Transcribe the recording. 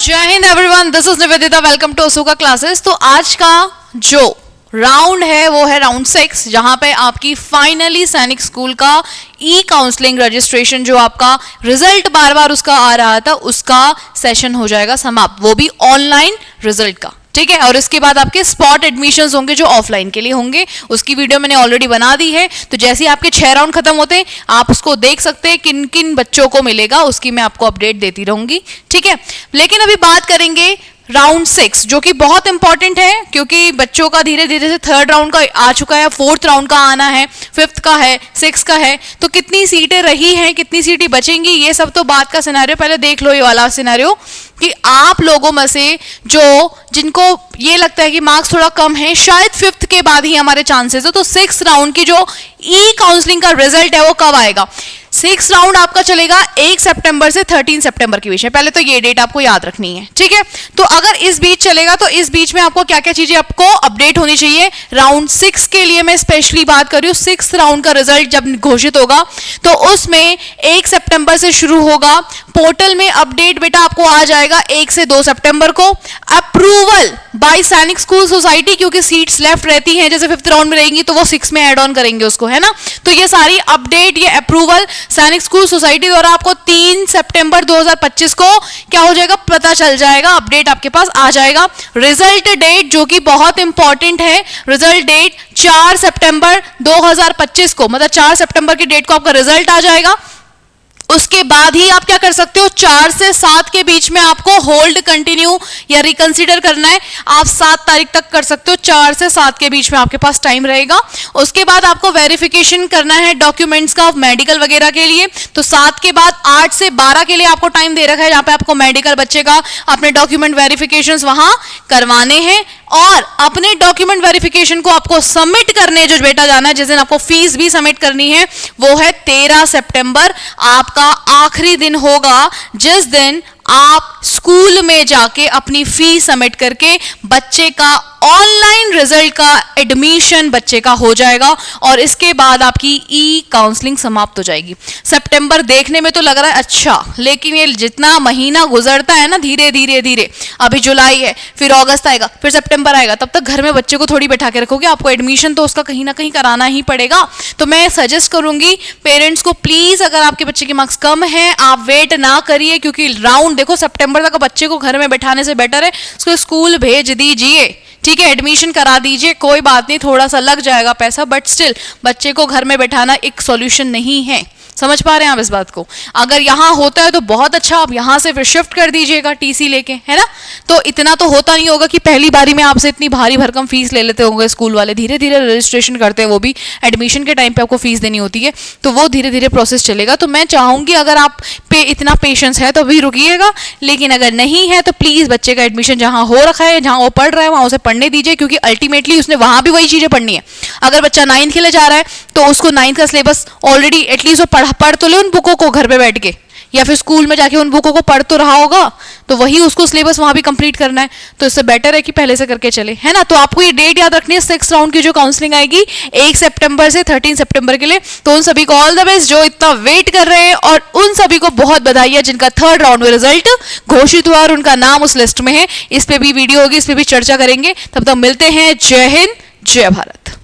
जय हिंद everyone, this is Nivedita, welcome to Asuka classes. तो आज का जो राउंड है वो है राउंड 6, जहां पे आपकी फाइनली सैनिक स्कूल का ई काउंसलिंग रजिस्ट्रेशन, जो आपका रिजल्ट बार बार उसका आ रहा था, उसका सेशन हो जाएगा समाप्त, वो भी ऑनलाइन रिजल्ट का। ठीक है, और इसके बाद आपके स्पॉट एडमिशंस होंगे जो ऑफलाइन के लिए होंगे, उसकी वीडियो मैंने ऑलरेडी बना दी है। तो जैसे ही आपके 6 राउंड खत्म होते हैं आप उसको देख सकते हैं किन किन बच्चों को मिलेगा, उसकी मैं आपको अपडेट देती रहूंगी। ठीक है, लेकिन अभी बात करेंगे राउंड 6, जो कि बहुत इंपॉर्टेंट है, क्योंकि बच्चों का धीरे धीरे से 3rd राउंड का आ चुका है, 4th राउंड का आना है, 5th का है, 6th का है। तो कितनी सीटें रही हैं, कितनी सीटें बचेंगी, ये सब तो बात का सिनेरियो। पहले देख लो ये वाला सिनेरियो कि आप लोगों में से जिनको ये लगता है कि मार्क्स थोड़ा कम है, शायद 5th के बाद ही हमारे चांसेस हो, तो 6th राउंड की जो ई काउंसलिंग का रिजल्ट है वो कब आएगा। 6th राउंड आपका चलेगा 1 सितंबर से 13 सितंबर के बीच में। पहले तो ये डेट आपको याद रखनी है। ठीक है, तो अगर इस बीच चलेगा तो इस बीच में आपको क्या क्या चीजें आपको अपडेट होनी चाहिए। राउंड 6 के लिए मैं स्पेशली बात कर रही हूँ। 6th राउंड का रिजल्ट जब घोषित होगा तो उसमें 1 सितंबर से शुरू होगा। पोर्टल में अपडेट बेटा आपको आ जाएगा 1 से 2 सितंबर को। अप्रूवल बाय सैनिक स्कूल सोसाइटी, क्योंकि सीट्स लेफ्ट रहती हैं, जैसे 5th राउंड में रहेंगी तो वो 6 में ऐड ऑन करेंगे उसको, है ना। तो ये सारी अपडेट, ये अप्रूवल सैनिक स्कूल सोसाइटी द्वारा आपको 3 सितंबर 2025 को क्या हो जाएगा, पता चल जाएगा, अपडेट आपके पास आ जाएगा। रिजल्ट डेट जो कि बहुत इंपॉर्टेंट है, रिजल्ट डेट 4 सितंबर 2025 को, मतलब 4 सितंबर की डेट को आपका रिजल्ट आ जाएगा। उसके बाद ही आप क्या कर सकते हो, 4 से 7 के बीच में आपको होल्ड, कंटिन्यू या रिकंसीडर करना है। आप 7 तारीख तक कर सकते हो, 4 से 7 के बीच में आपके पास टाइम रहेगा। उसके बाद आपको वेरिफिकेशन करना है डॉक्यूमेंट्स का, मेडिकल वगैरह के लिए। तो 7 के बाद 8 से 12 के लिए आपको टाइम दे रखा है, जहां पे आपको मेडिकल बच्चे का अपने डॉक्यूमेंट वेरिफिकेशंस वहां करवाने हैं। और अपने डॉक्यूमेंट वेरिफिकेशन को आपको सबमिट करने जो बेटा जाना है, जिस दिन आपको फीस भी सबमिट करनी है, वो है 13 सितंबर। आपका आखिरी दिन होगा जिस दिन आप स्कूल में जाके अपनी फीस सबमिट करके बच्चे का ऑनलाइन रिजल्ट का एडमिशन बच्चे का हो जाएगा, और इसके बाद आपकी ई काउंसलिंग समाप्त हो जाएगी। सितंबर देखने में तो लग रहा है अच्छा, लेकिन ये जितना महीना गुजरता है ना, धीरे धीरे धीरे, अभी जुलाई है, फिर अगस्त आएगा, फिर सितंबर आएगा, तब तक घर में बच्चे को थोड़ी बैठा के रखोगे, आपको एडमिशन तो उसका कहीं ना कहीं कराना ही पड़ेगा। तो मैं सजेस्ट करूंगी पेरेंट्स को, प्लीज अगर आपके बच्चे के मार्क्स कम है आप वेट ना करिए, क्योंकि राउंड देखो सितंबर तक बच्चे को घर में बैठाने से बेटर है उसको स्कूल भेज दीजिए। ठीक है, एडमिशन करा दीजिए, कोई बात नहीं, थोड़ा सा लग जाएगा पैसा, बट स्टिल बच्चे को घर में बैठाना एक सॉल्यूशन नहीं है। समझ पा रहे हैं आप इस बात को। अगर यहाँ होता है तो बहुत अच्छा, आप यहाँ से फिर शिफ्ट कर दीजिएगा टीसी लेके, है ना। तो इतना तो होता नहीं होगा कि पहली बारी में आपसे इतनी भारी भरकम फीस ले लेते होंगे स्कूल वाले, धीरे धीरे रजिस्ट्रेशन करते हैं, वो भी एडमिशन के टाइम पे आपको फीस देनी होती है, तो वो धीरे धीरे प्रोसेस चलेगा। तो मैं चाहूंगी अगर आप पे इतना पेशेंस है तो भी रुकिएगा, लेकिन अगर नहीं है तो प्लीज बच्चे का एडमिशन जहाँ हो रखा है, जहाँ वो पढ़ रहा है, वहाँ उसे पढ़ने दीजिए, क्योंकि अल्टीमेटली उसने वहां भी वही चीजें पढ़नी है। अगर बच्चा 9th के लिए जा रहा है तो उसको 9th का सिलेबस ऑलरेडी एटलीस्ट वो पढ़ तो ले उन बुकों को घर पे बैठ के, या फिर स्कूल में जाके उन बुकों को पढ़ तो रहा होगा, तो वही उसको सिलेबस वहां भी कंप्लीट करना है। तो इससे बेटर है कि पहले से करके चले, है ना। तो आपको ये डेट याद रखनी है, 6th राउंड की जो काउंसलिंग आएगी 1 सितंबर से 13 सितंबर के लिए। तो उन सभी को ऑल द बेस्ट जो इतना वेट कर रहे हैं, और उन सभी को बहुत बधाई है जिनका 3rd राउंड में रिजल्ट घोषित हुआ और उनका नाम उस लिस्ट में है। इस पे भी वीडियो होगी, इस पे भी चर्चा करेंगे। तब तक मिलते हैं। जय हिंद, जय भारत।